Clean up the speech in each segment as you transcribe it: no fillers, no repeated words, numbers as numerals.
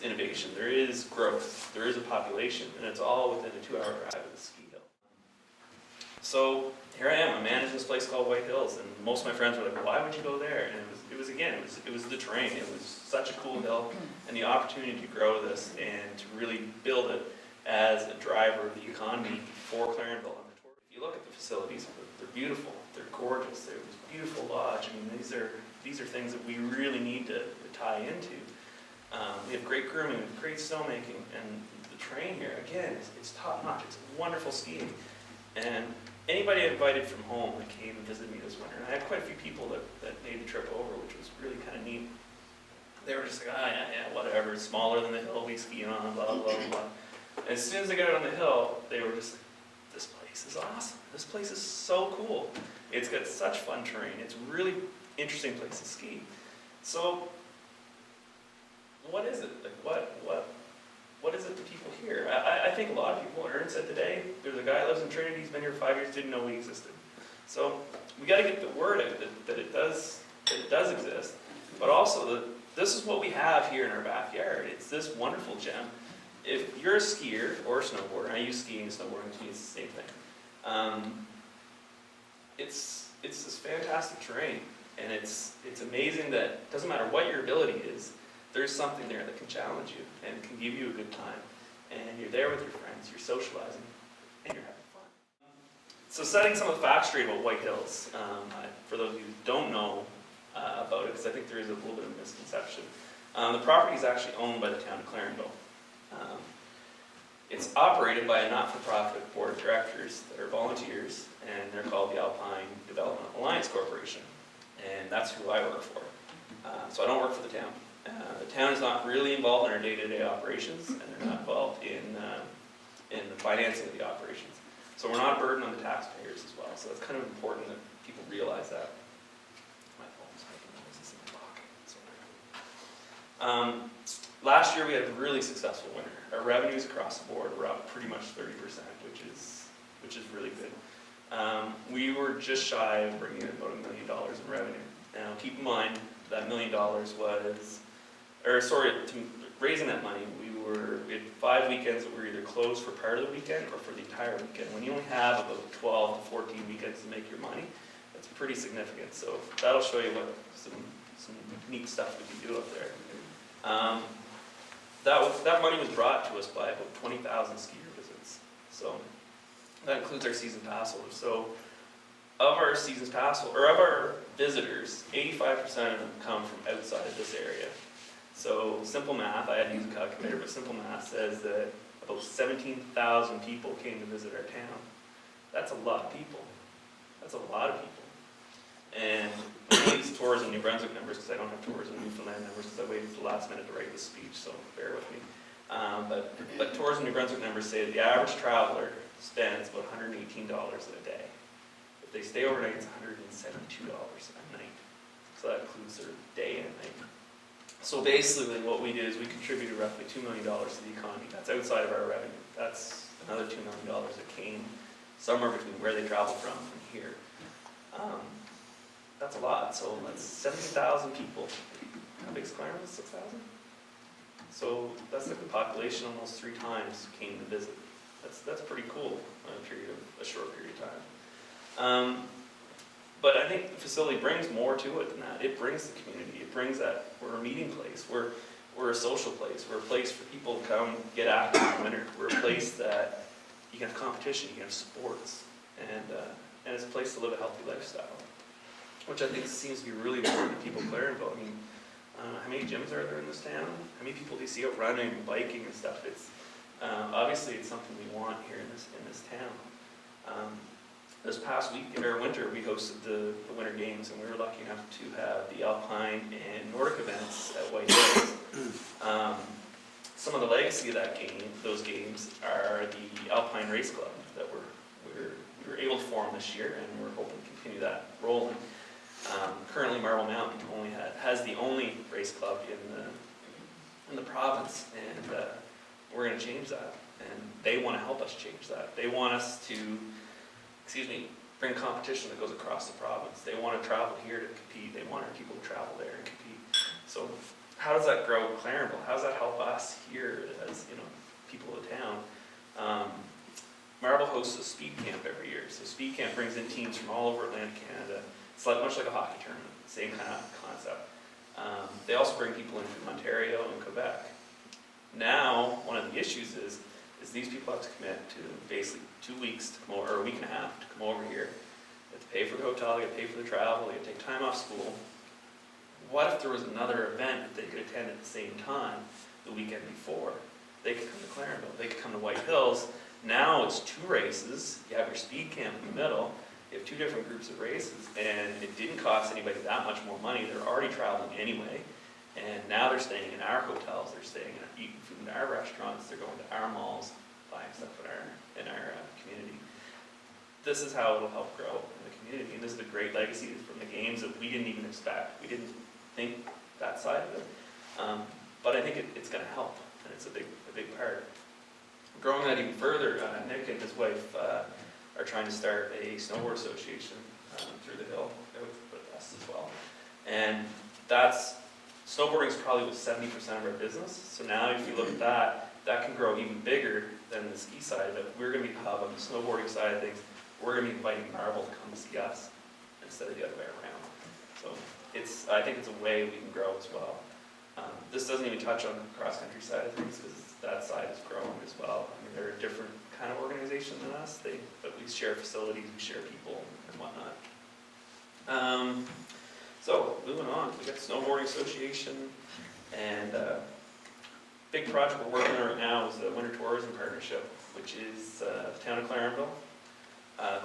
innovation, there is growth, there is a population, and it's all within a 2-hour drive of the ski hill. So here I am, I'm managing this place called White Hills, and most of my friends were like, why would you go there? And it was the terrain. It was such a cool hill, and the opportunity to grow this and to really build it as a driver of the economy for Clarenville. If you look at the facilities, they're beautiful, they're gorgeous, they're this beautiful lodge. I mean, these are things that we really need to tie into. We have great grooming, great snowmaking, and the terrain here, again, it's top notch. It's wonderful skiing. And anybody I invited from home that came and visited me this winter, and I had quite a few people that made the trip over, which was really kind of neat. They were just like, oh yeah, whatever, it's smaller than the hill we ski on, blah, blah, blah. And as soon as they got on the hill, they were just like, this place is awesome. This place is so cool. It's got such fun terrain. It's a really interesting place to ski. So, what is it? Like, what is it to people here? I think a lot of people, Ern said today, there's a guy who lives in Trinity, he's been here 5 years, didn't know we existed. So, we got to get the word out that it does exist, but also that this is what we have here in our backyard. It's this wonderful gem. If you're a skier or a snowboarder, and I use skiing and snowboarding, to me it's the same thing. It's this fantastic terrain, and it's amazing that it doesn't matter what your ability is, there's something there that can challenge you and can give you a good time. And you're there with your friends, you're socializing, and you're having fun. So setting some of the facts straight about White Hills, for those of you who don't know about it, because I think there is a little bit of misconception. The property is actually owned by the town of Clarenville. It's operated by a not-for-profit board of directors that are volunteers, and they're called the Alpine Development Alliance Corporation, and that's who I work for. So I don't work for the town. The town is not really involved in our day-to-day operations, and they're not involved in the financing of the operations. So we're not a burden on the taxpayers as well. So it's kind of important that people realize that. My phone's making noises in my pocket. Last year we had a really successful winter. Our revenues across the board were up pretty much 30%, which is really good. We were just shy of bringing in about $1 million in revenue. Now keep in mind that $1 million was, raising that money, we had 5 weekends that were either closed for part of the weekend or for the entire weekend. When you only have about 12 to 14 weekends to make your money, that's pretty significant. So that'll show you what some neat stuff we can do up there. That money was brought to us by about 20,000 skier visits. So that includes our season pass holders. So of our season pass or of our visitors, 85% of them come from outside of this area. So simple math, I had to use a calculator, but simple math says that about 17,000 people came to visit our town. That's a lot of people. That's a lot of people. And I use tourism New Brunswick numbers because I don't have tourism Newfoundland numbers because I waited to the last minute to write this speech, so bear with me. But tourism New Brunswick numbers say that the average traveler spends about $118 a day. If they stay overnight, it's $172 a night. So that includes their day and night. So basically what we did is we contributed roughly $2 million to the economy. That's outside of our revenue. That's another $2 million that came somewhere between where they travel from and here. That's a lot. So that's 70,000 people. How big is Claremont? 6,000? So that's like the population almost 3 times came to visit. That's pretty cool in a short period of time. But I think the facility brings more to it than that. It brings the community. It brings that we're a meeting place. We're a social place. We're a place for people to come get active in the winter. We're a place that you can have competition, you can have sports, and it's a place to live a healthy lifestyle, which I think seems to be really important to people in Clarenville. I mean, how many gyms are there in this town? How many people do you see out running and biking and stuff? It's obviously it's something we want here in this town. This past winter, we hosted the Winter Games, and we were lucky enough to have the Alpine and Nordic events at White Hills. Some of the legacy of those games are the Alpine Race Club that we were able to form this year, and we're hoping to continue that rolling. Currently, Marble Mountain has the only race club in the province, and we're going to change that. And they want to help us change that. They want us to, bring competition that goes across the province. They want to travel here to compete. They want our people to travel there and compete. So how does that grow Clarenville? How does that help us here as people of the town? Marble hosts a speed camp every year. So speed camp brings in teams from all over Atlantic Canada. It's much like a hockey tournament, same kind of concept. They also bring people in from Ontario and Quebec. Now, one of the issues is these people have to commit to basically 2 weeks to come over, or a week and a half to come over here. They have to pay for the hotel, they have to pay for the travel, they have to take time off school. What if there was another event that they could attend at the same time the weekend before? They could come to Clarenville, they could come to White Hills. Now it's 2 races, you have your speed camp in the middle, you have 2 different groups of races, and it didn't cost anybody that much more money. They're already traveling anyway, and now they're staying in our hotels, they're staying in eating food in our restaurants, they're going to our malls, buying stuff in our community. This is how it'll help grow in the community, and this is a great legacy from the games that we didn't even expect. We didn't think that side of it, but I think it's going to help, and it's a big part. Growing that even further, Nick and his wife are trying to start a snowboard association through the hill with us as well. And snowboarding is probably 70% of our business. So now if you look at that can grow even bigger than the ski side of it. We're going to be the hub on the snowboarding side of things. We're going to be inviting Marble to come see us instead of the other way around. So I think it's a way we can grow as well. This doesn't even touch on the cross-country side of things, because that side is growing as well. I mean, they're a different kind of organization than us, but we share facilities, we share people, and whatnot. So, moving on, we got the Snowboarding Association, and big project we're working on right now is the Winter Tourism Partnership, which is the town of Clarenville,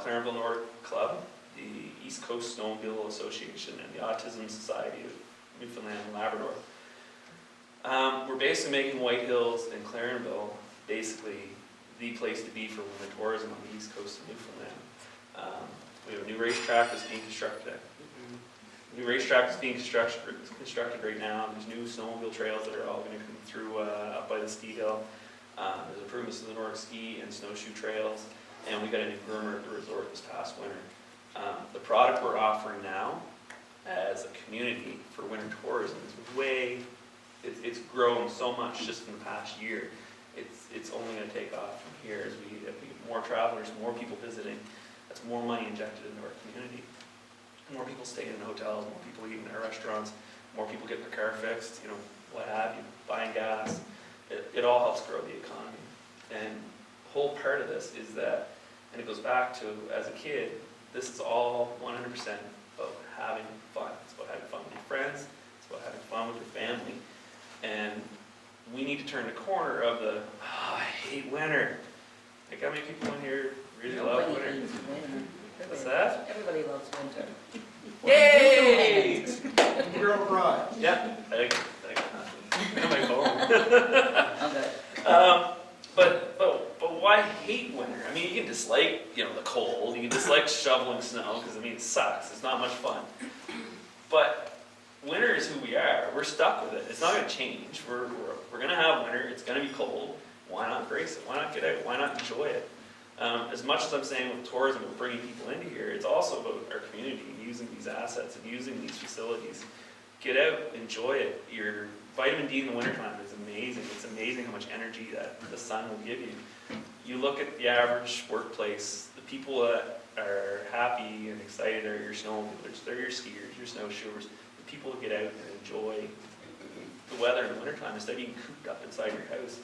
Clarenville Nordic Club, the East Coast Snowmobile Association, and the Autism Society of Newfoundland and Labrador. We're basically making White Hills and Clarenville basically the place to be for winter tourism on the east coast of Newfoundland. We have a new racetrack that's being constructed. New racetrack is being constructed right now. There's new snowmobile trails that are all going to come through up by the ski hill. There's improvements to the Nordic ski and snowshoe trails, and we got a new groomer at the resort this past winter. The product we're offering now as a community for winter tourism is it's grown so much just in the past year. It's only going to take off from here as we get more travelers, more people visiting. That's more money injected into our community. More people staying in hotels, more people eating in our restaurants, more people getting their car fixed, what have you, buying gas. It all helps grow the economy. And the whole part of this is that, and it goes back to, as a kid, this is all 100% about having fun. It's about having fun with your friends. It's about having fun with your family. And we need to turn the corner of I hate winter. Like, how many people in here really love winter? What's that? Everybody loves winter. Yay! Girl pride. Yeah, I got my phone. Okay. But why hate winter? I mean, you can dislike, the cold. You can dislike shoveling snow because it sucks. It's not much fun. But winter is who we are. We're stuck with it. It's not going to change. We're going to have winter. It's going to be cold. Why not embrace it? Why not get out? Why not enjoy it? As much as I'm saying with tourism, we're bringing people into here, it's also about our community and using these assets and using these facilities. Get out, enjoy it. Your vitamin D in the wintertime is amazing. It's amazing how much energy that the sun will give you. You look at the average workplace, the people that are happy and excited are your snowmobilers, they're your skiers, your snowshoers, the people who get out and enjoy the weather in the wintertime instead of being cooped up inside your house.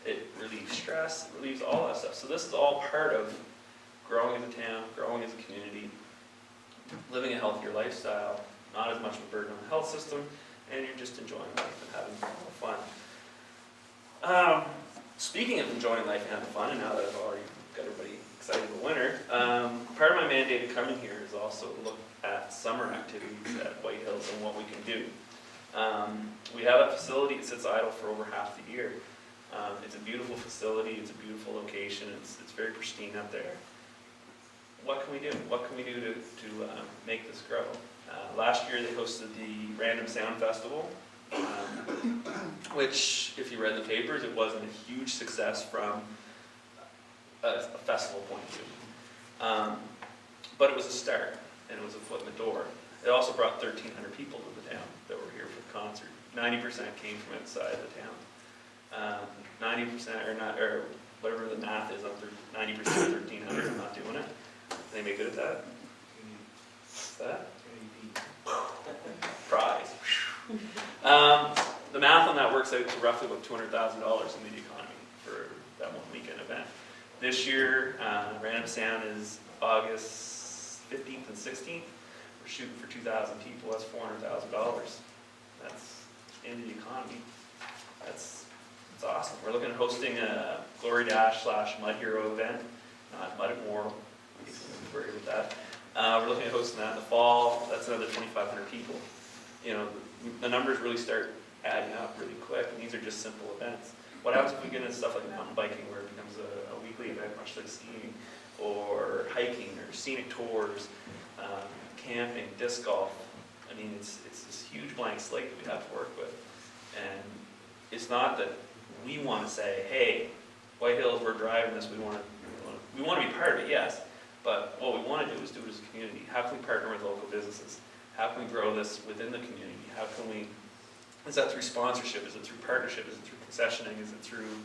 It relieves stress, it relieves all that stuff. So this is all part of growing as a town, growing as a community, living a healthier lifestyle, not as much of a burden on the health system, and you're just enjoying life and having a lot of fun. Speaking of enjoying life and having fun, and now that I've already got everybody excited about winter, part of my mandate of coming here is also to look at summer activities at White Hills and what we can do. We have a facility that sits idle for over half the year. It's a beautiful facility, it's a beautiful location, it's very pristine up there. What can we do? What can we do to make this grow? Last year they hosted the Random Sound Festival, which, if you read the papers, it wasn't a huge success from a festival point of view. But it was a start, and it was a foot in the door. It also brought 1,300 people to the town that were here for the concert. 90% came from outside the town. 90% or whatever the math is, up to 90% of 1,300 are not doing it. Anybody good at that? What's that? Prize. The math on that works out to roughly about $200,000 in the economy for that one weekend event. This year, Random Sound is August 15th and 16th. We're shooting for 2,000 people. That's $400,000. That's in the economy. That's awesome. We're looking at hosting a Glory Dash / Mud Hero event, not Mud Immortal. Worry with that. We're looking at hosting that in the fall. That's another 2,500 people. You know, the numbers really start adding up really quick, and these are just simple events. What happens if we get into stuff like mountain biking, where it becomes a weekly event, much like skiing, or hiking, or scenic tours, camping, disc golf? I mean, it's this huge blank slate that we have to work with, and it's not that we want to say, "Hey, White Hills, we're driving this. We want to be part of it." Yes. But what we want to do is do it as a community. How can we partner with local businesses? How can we grow this within the community? How can we, is that through sponsorship? Is it through partnership? Is it through concessioning? Is it through,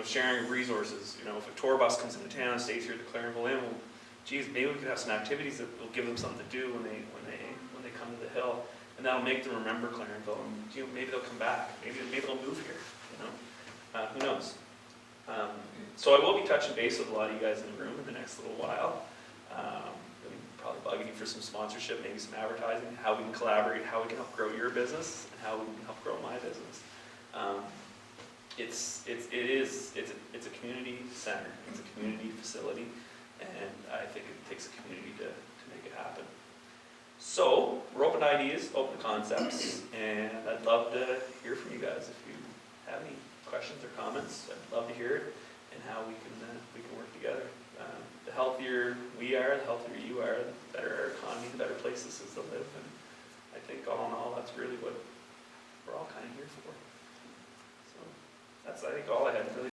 sharing of resources? If a tour bus comes into town and stays here at the Clarenville Inn, well, geez, maybe we could have some activities that will give them something to do when they come to the hill, and that'll make them remember Clarenville, and maybe they'll come back. Maybe they'll move here. Who knows? So I will be touching base with a lot of you guys in the room in the next little while. Probably bugging you for some sponsorship, maybe some advertising, how we can collaborate, how we can help grow your business, and how we can help grow my business. It's a community center. It's a community facility, and I think it takes a community to make it happen. So we're open to ideas, open to concepts, and I'd love to hear from you guys if you have any questions or comments. I'd love to hear it, and how we can work together. The healthier we are, the healthier you are, the better our economy, the better place this is to live. And I think all in all, that's really what we're all kind of here for. So that's, I think, all I had really